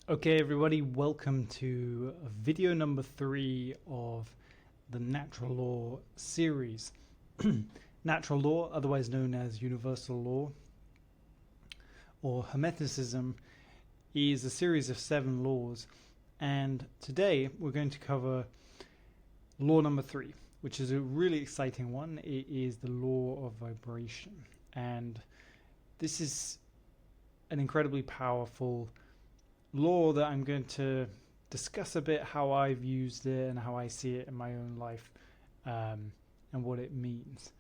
Okay, everybody, welcome to video number 3 of the Natural Law series. Natural law, otherwise known as universal law or Hermeticism, is a series of 7 laws, and today we're going to cover law number 3, which is a really exciting one. It is the law of vibration, and this is an incredibly powerful law that I'm going to discuss a bit how I've used it and how I see it in my own life, and what it means.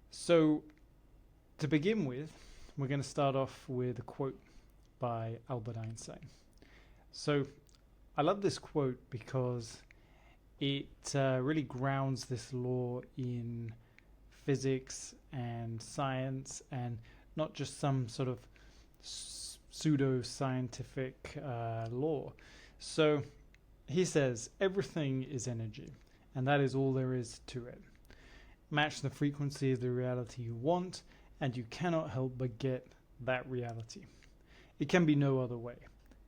So to begin with, we're going to start off with a quote by Albert Einstein. So I love this quote because it really grounds this law in physics and science, and not just some sort of pseudo-scientific law. So he says, everything is energy, and that is all there is to it. Match the frequency of the reality you want, and you cannot help but get that reality. It can be no other way.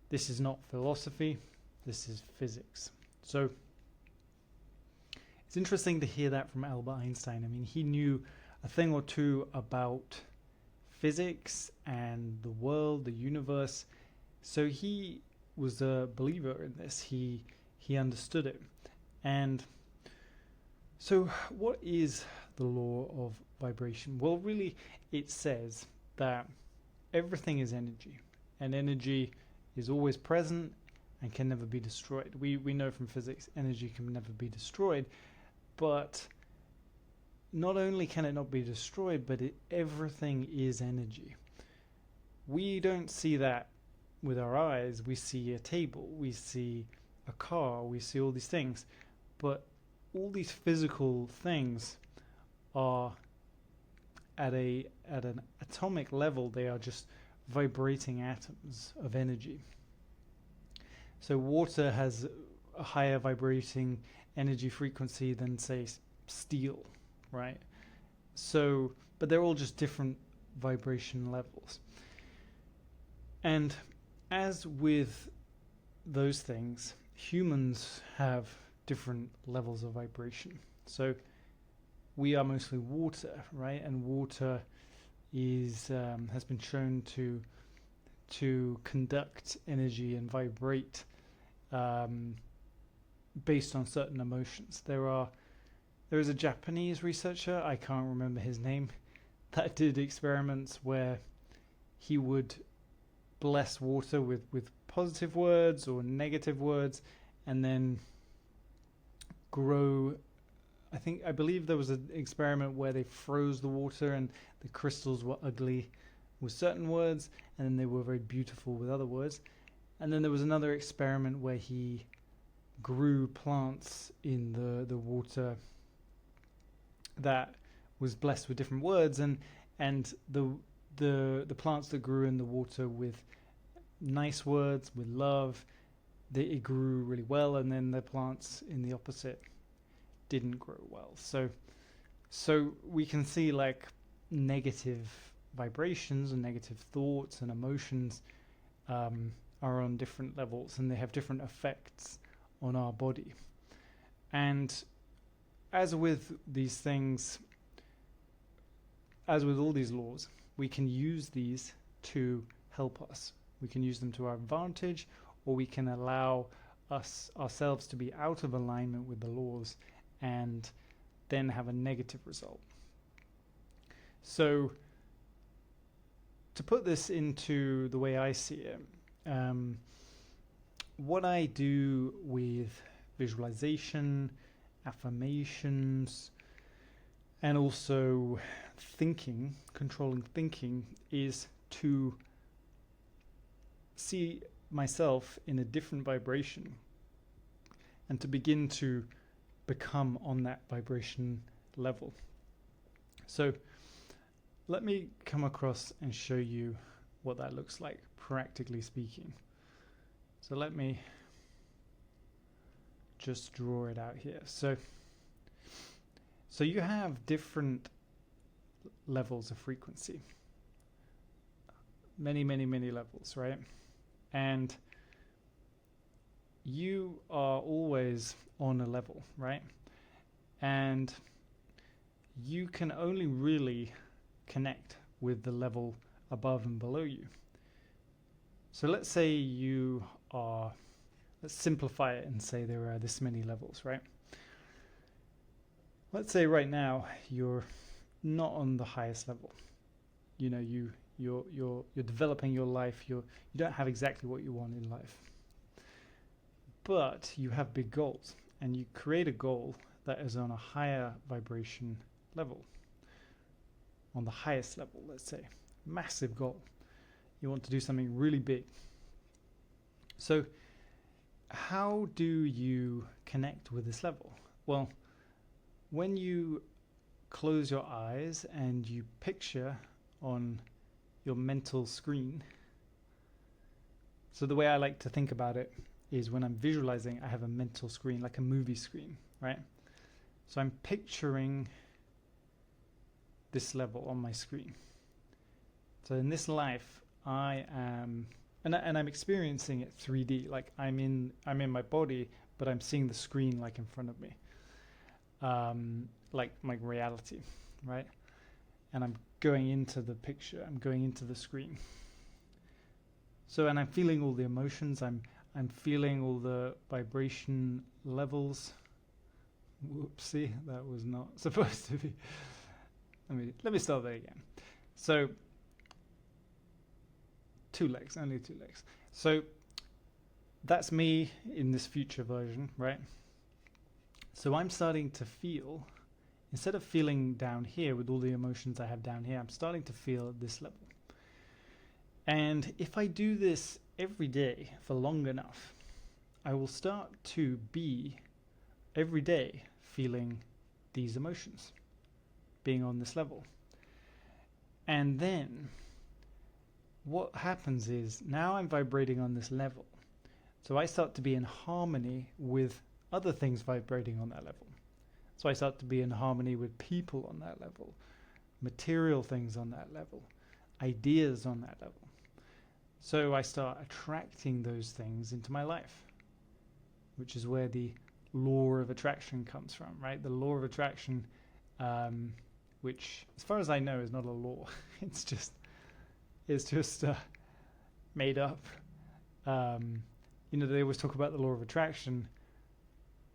This is not philosophy, this is physics. So it's interesting to hear that from Albert Einstein. I mean, he knew a thing or two about physics and the world, the universe. So he was a believer in this. He understood it. And so what is the law of vibration? Well, really, it says that everything is energy, and energy is always present and can never be destroyed. We know from physics energy can never be destroyed, but not only can it not be destroyed, but everything is energy. We don't see that with our eyes. We see a table, we see a car, we see all these things. But all these physical things are at an atomic level, they are just vibrating atoms of energy. So water has a higher vibrating energy frequency than, say, steel, right? So, but they're all just different vibration levels. And as with those things, humans have different levels of vibration. So we are mostly water, right? And water is has been shown to conduct energy and vibrate based on certain emotions. There is a Japanese researcher, I can't remember his name, that did experiments where he would bless water with positive words or negative words, and then grow. I believe there was an experiment where they froze the water and the crystals were ugly with certain words, and then they were very beautiful with other words. And then there was another experiment where he grew plants in the water that was blessed with different words, and the plants that grew in the water with nice words, with love, it grew really well, and then the plants in the opposite didn't grow well. So we can see like negative vibrations and negative thoughts and emotions are on different levels, and they have different effects on our body. And as with these things, as with all these laws, we can use these to help us. We can use them to our advantage, or we can allow ourselves to be out of alignment with the laws and then have a negative result. So to put this into the way I see it, what I do with visualization, affirmations, and also thinking, controlling thinking, is to see myself in a different vibration and to begin to become on that vibration level. So let me come across and show you what that looks like, practically speaking. So let me just draw it out here. So you have different levels of frequency. Many levels, right? And you are always on a level, right? And you can only really connect with the level above and below you. So let's say let's simplify it and say there are this many levels, right? Let's say right now you're not on the highest level. You know, you're developing your life. You don't have exactly what you want in life, but you have big goals, and you create a goal that is on a higher vibration level, on the highest level, let's say, massive goal. You want to do something really big. So how do you connect with this level? Well, when you close your eyes and you picture on your mental screen, so the way I like to think about it is when I'm visualizing, I have a mental screen, like a movie screen, right? So I'm picturing this level on my screen. So in this life, I am, and I'm experiencing it 3D. Like I'm in my body, but I'm seeing the screen like in front of me, like my reality, right? And I'm going into the picture. I'm going into the screen. So, and I'm feeling all the emotions. I'm feeling all the vibration levels. Whoopsie, that was not supposed to be. Let me start that again. So, only two legs. So that's me in this future version, right? So I'm starting to feel, instead of feeling down here with all the emotions I have down here, I'm starting to feel at this level. And if I do this every day for long enough, I will start to be every day feeling these emotions, being on this level. And then what happens is now I'm vibrating on this level. So I start to be in harmony with other things vibrating on that level. So I start to be in harmony with people on that level, material things on that level, ideas on that level. So I start attracting those things into my life, which is where the law of attraction comes from, right? The law of attraction, which as far as I know is not a law. It's just made up. They always talk about the law of attraction,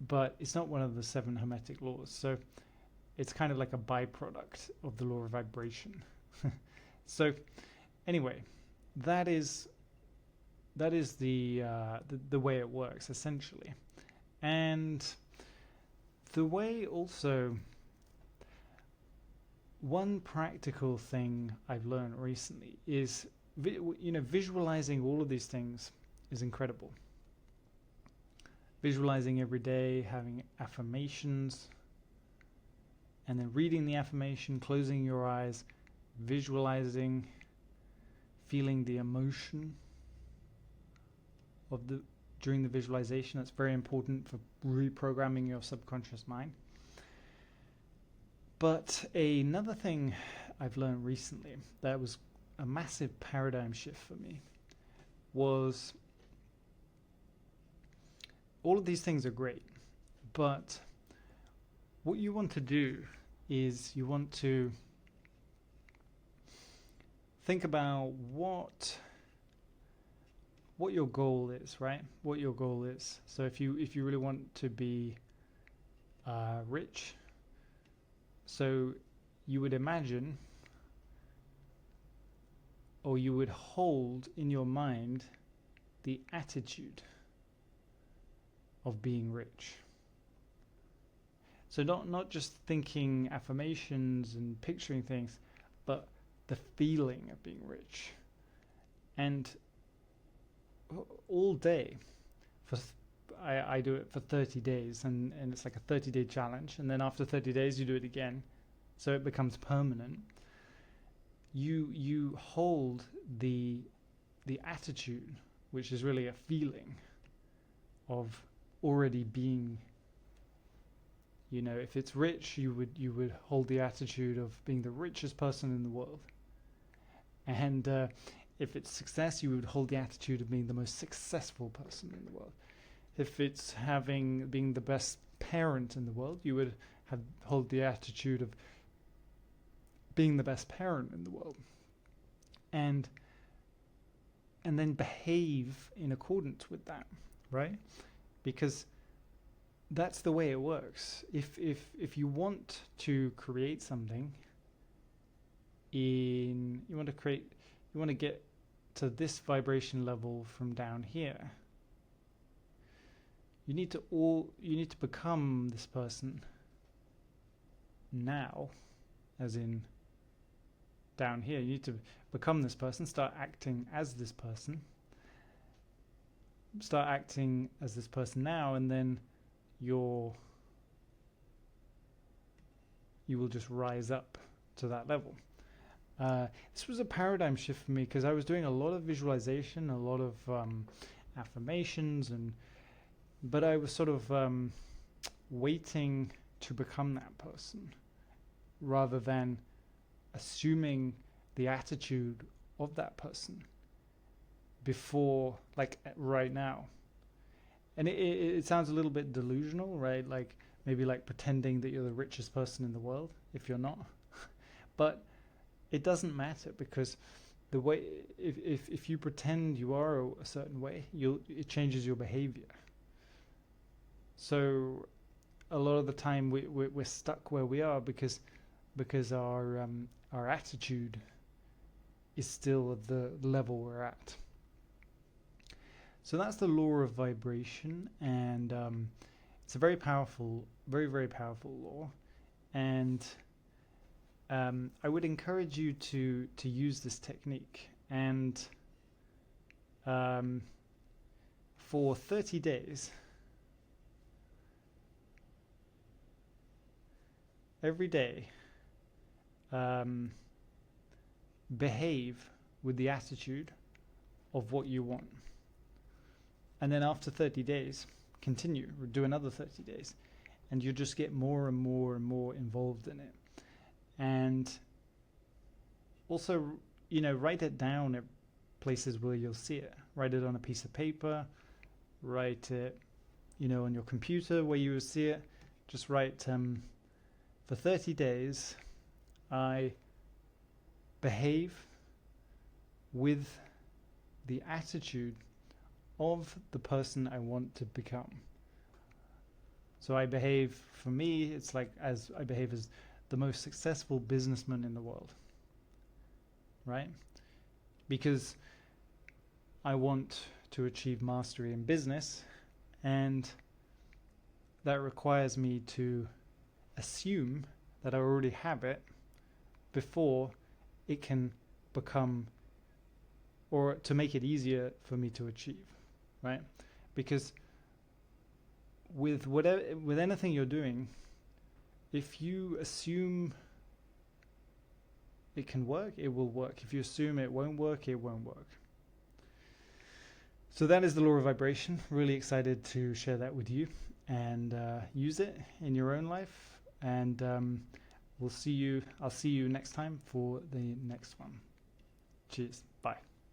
but it's not one of the 7 Hermetic laws. So it's kind of like a byproduct of the law of vibration. So anyway, that is the way it works essentially. And the way also, one practical thing I've learned recently is visualizing all of these things is incredible. Visualizing every day, having affirmations, and then reading the affirmation, closing your eyes, visualizing, feeling the emotion during the visualization. That's very important for reprogramming your subconscious mind. But another thing I've learned recently that was a massive paradigm shift for me was all of these things are great, but what you want to do is you want to think about what your goal is, right? What your goal is. So if you really want to be rich, so you would imagine, or you would hold in your mind the attitude of being rich. So not just thinking affirmations and picturing things, but the feeling of being rich. And all day, I do it for 30 days, and it's like a 30-day challenge. And then after 30 days, you do it again, so it becomes permanent. You hold the attitude, which is really a feeling of already being. If it's rich, you would hold the attitude of being the richest person in the world. And if it's success, you would hold the attitude of being the most successful person in the world. if it's being the best parent in the world, you would hold the attitude of being the best parent in the world, and then behave in accordance with that, right? Because that's the way it works. If you want to create something, you want to get to this vibration level from down here, you need to become this person now, as in down here. You need to become this person, start acting as this person now, and then you will just rise up to that level. This was a paradigm shift for me because I was doing a lot of visualization, a lot of affirmations, but I was sort of waiting to become that person rather than assuming the attitude of that person before, like right now. And it sounds a little bit delusional, right? Like maybe like pretending that you're the richest person in the world if you're not. But it doesn't matter, because the way if you pretend you are a certain way, it changes your behavior. So a lot of the time we're stuck where we are because our attitude is still at the level we're at. So that's the law of vibration, and it's a very powerful, very, very powerful law. And I would encourage you to use this technique. And for 30 days, every day, behave with the attitude of what you want. And then after 30 days, continue, do another 30 days. And you just get more and more and more involved in it. And also, write it down at places where you'll see it. Write it on a piece of paper, write it, on your computer where you will see it. Just write, for 30 days, I behave with the attitude of the person I want to become. So I behave, for me, it's like as I behave as the most successful businessman in the world, right? Because I want to achieve mastery in business, and that requires me to assume that I already have it before it can become, or to make it easier for me to achieve, right? Because with anything you're doing, if you assume it can work, it will work. If you assume it won't work, it won't work. So that is the law of vibration. Really excited to share that with you and use it in your own life. And I'll see you next time for the next one. Cheers.